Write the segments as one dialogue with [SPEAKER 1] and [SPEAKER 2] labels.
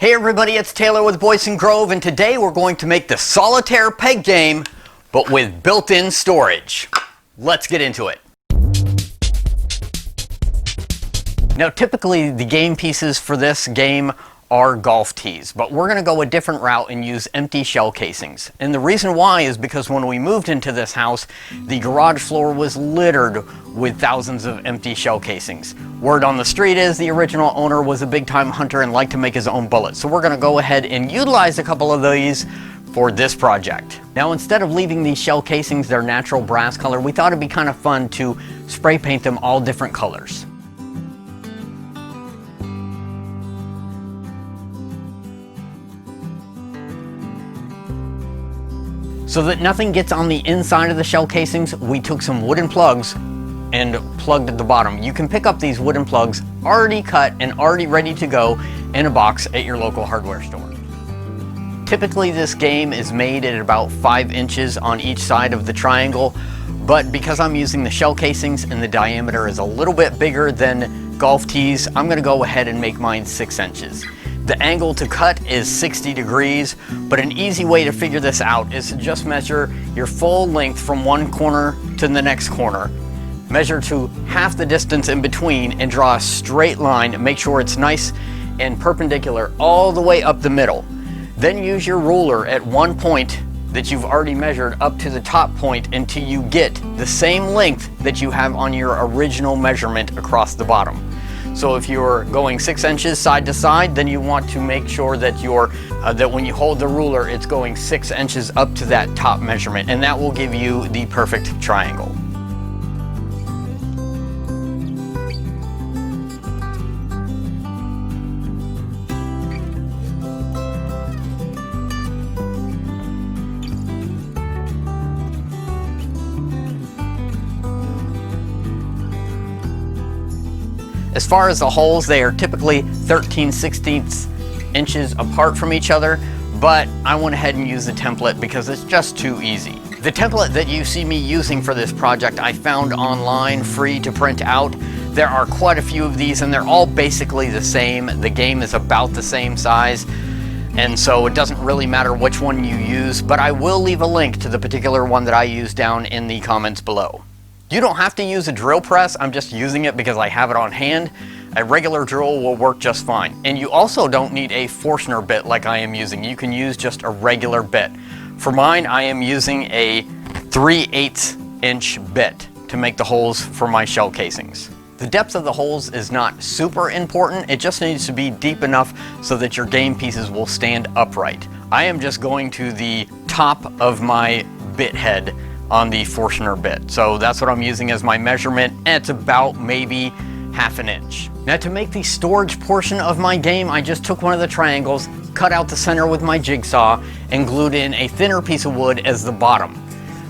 [SPEAKER 1] Hey everybody, it's Taylor with Boydston Grove, and today we're going to make the Solitaire peg game, but with built-in storage. Let's get into it. Now typically the game pieces for this game are golf tees, but we're going to go a different route and use empty shell casings. And the reason why is because when we moved into this house, the garage floor was littered with thousands of empty shell casings. Word on the street is the original owner was a big-time hunter and liked to make his own bullets. So we're going to go ahead and utilize a couple of these for this project. Now instead of leaving these shell casings their natural brass color, we thought it'd be kind of fun to spray paint them all different colors. So that nothing gets on the inside of the shell casings, we took some wooden plugs and plugged at the bottom. You can pick up these wooden plugs already cut and already ready to go in a box at your local hardware store. Typically this game is made at about 5 inches on each side of the triangle, but because I'm using the shell casings and the diameter is a little bit bigger than golf tees, I'm gonna go ahead and make mine 6 inches. The angle to cut is 60 degrees, but an easy way to figure this out is to just measure your full length from one corner to the next corner. Measure to half the distance in between and draw a straight line. Make sure it's nice and perpendicular all the way up the middle. Then use your ruler at one point that you've already measured up to the top point until you get the same length that you have on your original measurement across the bottom. So if you're going 6 inches side to side, then you want to make sure that that when you hold the ruler, it's going 6 inches up to that top measurement, and that will give you the perfect triangle. As far as the holes, they are typically 13/16 inches apart from each other, but I went ahead and used the template because it's just too easy. The template that you see me using for this project I found online, free to print out. There are quite a few of these and they're all basically the same. The game is about the same size, and so it doesn't really matter which one you use, but I will leave a link to the particular one that I use down in the comments below. You don't have to use a drill press, I'm just using it because I have it on hand. A regular drill will work just fine. And you also don't need a Forstner bit like I am using. You can use just a regular bit. For mine, I am using a 3/8 inch bit to make the holes for my shell casings. The depth of the holes is not super important, it just needs to be deep enough so that your game pieces will stand upright. I am just going to the top of my bit head on the Forstner bit. So that's what I'm using as my measurement, and it's about maybe 1/2 inch. Now to make the storage portion of my game, I just took one of the triangles, cut out the center with my jigsaw, and glued in a thinner piece of wood as the bottom.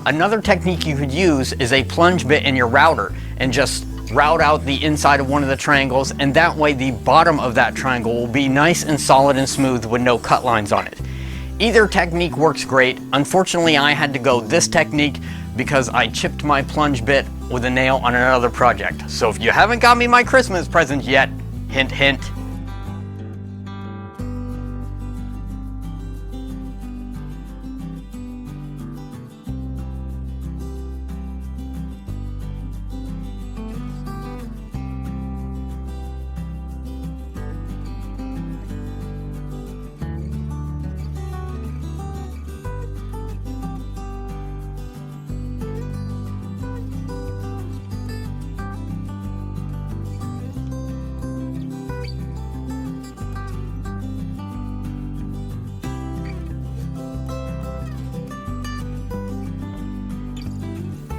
[SPEAKER 1] Another technique you could use is a plunge bit in your router and just route out the inside of one of the triangles, and that way the bottom of that triangle will be nice and solid and smooth with no cut lines on it. Either technique works great. Unfortunately, I had to go this technique because I chipped my plunge bit with a nail on another project. So if you haven't got me my Christmas present yet, hint, hint.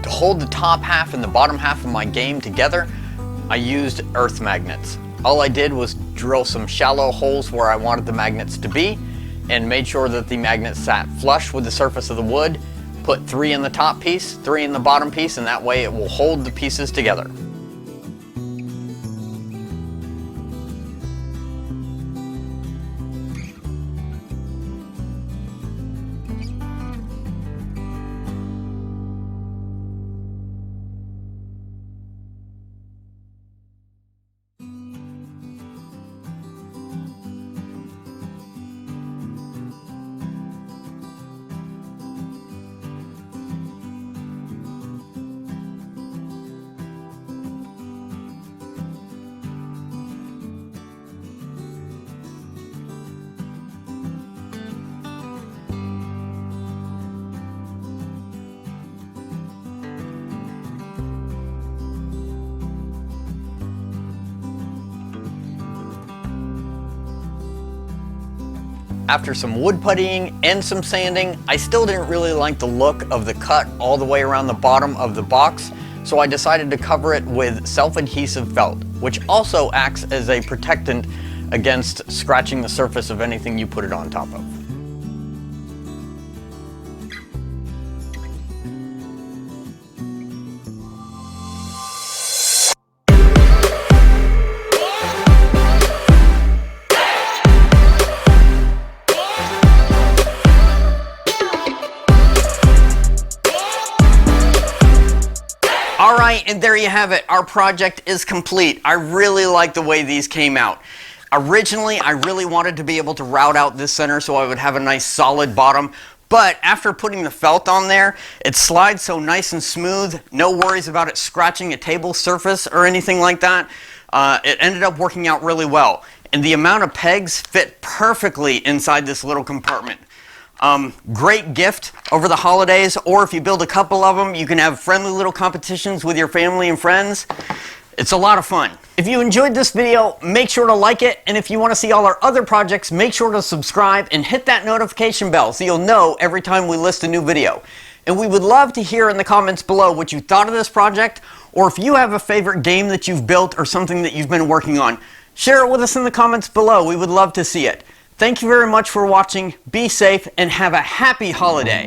[SPEAKER 1] To hold the top half and the bottom half of my game together, I used earth magnets. All I did was drill some shallow holes where I wanted the magnets to be and made sure that the magnets sat flush with the surface of the wood. Put 3 in the top piece, 3 in the bottom piece, and that way it will hold the pieces together. After some wood puttying and some sanding, I still didn't really like the look of the cut all the way around the bottom of the box, so I decided to cover it with self-adhesive felt, which also acts as a protectant against scratching the surface of anything you put it on top of. Alright, and there you have it. Our project is complete. I really like the way these came out. Originally, I really wanted to be able to route out this center so I would have a nice solid bottom, but after putting the felt on there, it slides so nice and smooth, no worries about it scratching a table surface or anything like that. It ended up working out really well, and the amount of pegs fit perfectly inside this little compartment. Great gift over the holidays, or if you build a couple of them, you can have friendly little competitions with your family and friends. It's a lot of fun. If you enjoyed this video, make sure to like it, and if you want to see all our other projects, make sure to subscribe and hit that notification bell so you'll know every time we list a new video. And we would love to hear in the comments below what you thought of this project, or if you have a favorite game that you've built or something that you've been working on. Share it with us in the comments below. We would love to see it. Thank you very much for watching. Be safe and have a happy holiday.